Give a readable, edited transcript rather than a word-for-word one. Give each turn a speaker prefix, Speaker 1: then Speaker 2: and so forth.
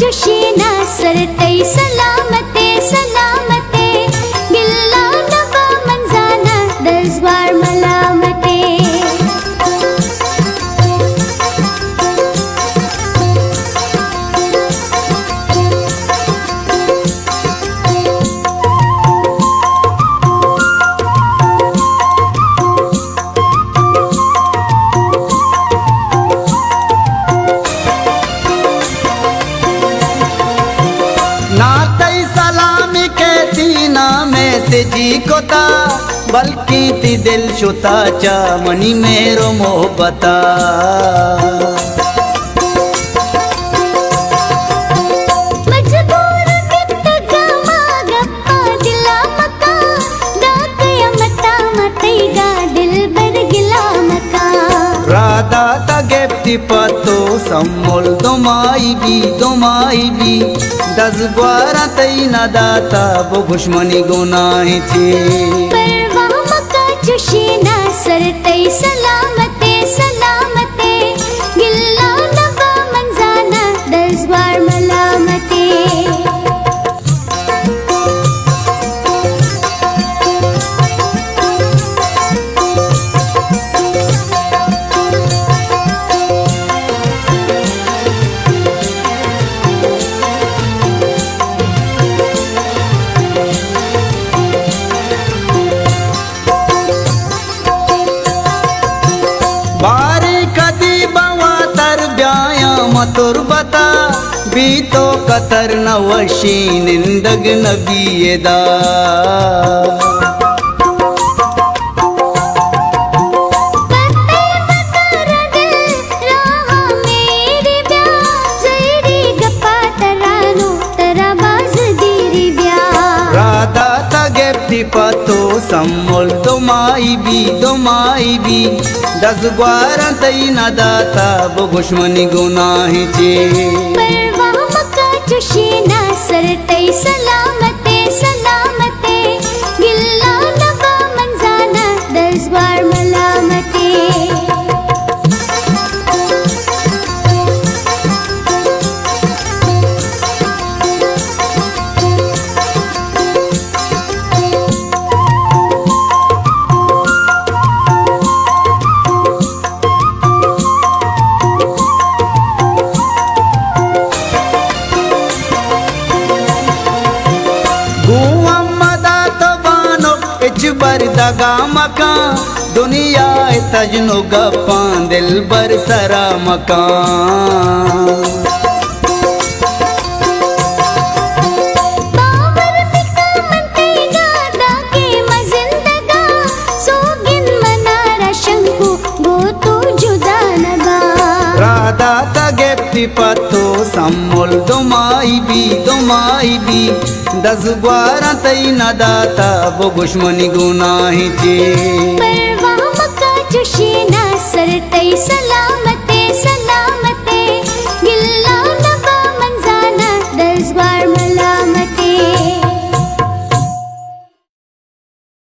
Speaker 1: चुशीना सरतै सलामते सलामते गिल्ला नबा मंजाना 10 बार मलामते
Speaker 2: जी कोता बल्कि ती दिल शुता चा मनी मेरो मोहब्बता
Speaker 1: मजबूर कित गमा गप्पा दिला मका दाकया मता मतैगा दिल बर गिला मका
Speaker 2: राधा तगेप्ति पतो सम्मुल दोमाई भी 10 बारा तई न दाता वो खुशमनी गुनाही थी
Speaker 1: परवाह मका चुशीना सरतै सलामते सलामते गिल्ला नबा मंजाना 10 बार मलामते
Speaker 2: तुरबता भी तो कतर नवशी निंदग नबीदा राधा तगेप्ति पतो सम्मुल दोमाई भी 10 बारा तई न दाता वो दुश्मनी गुनाही चे
Speaker 1: परवाह मका चुशीना सरतै सलामते सलामते गिल्ला नबा मंजाना 10 बार मलामते
Speaker 2: बर दगा मका दुनिया तजनो गप्पां दिल बर सरा मकान
Speaker 1: बाबर पिता मंतेगा दाके मजिंदगा सोगिन मनारा शंकु वो तो जुदा नबा
Speaker 2: राधा तगेप्ति पतो सम्मुल दोमाई भी 10 बारा तई न दाता वो दुश्मनी गुनाही चे
Speaker 1: परवाह मका चुशीना सरतै सलामते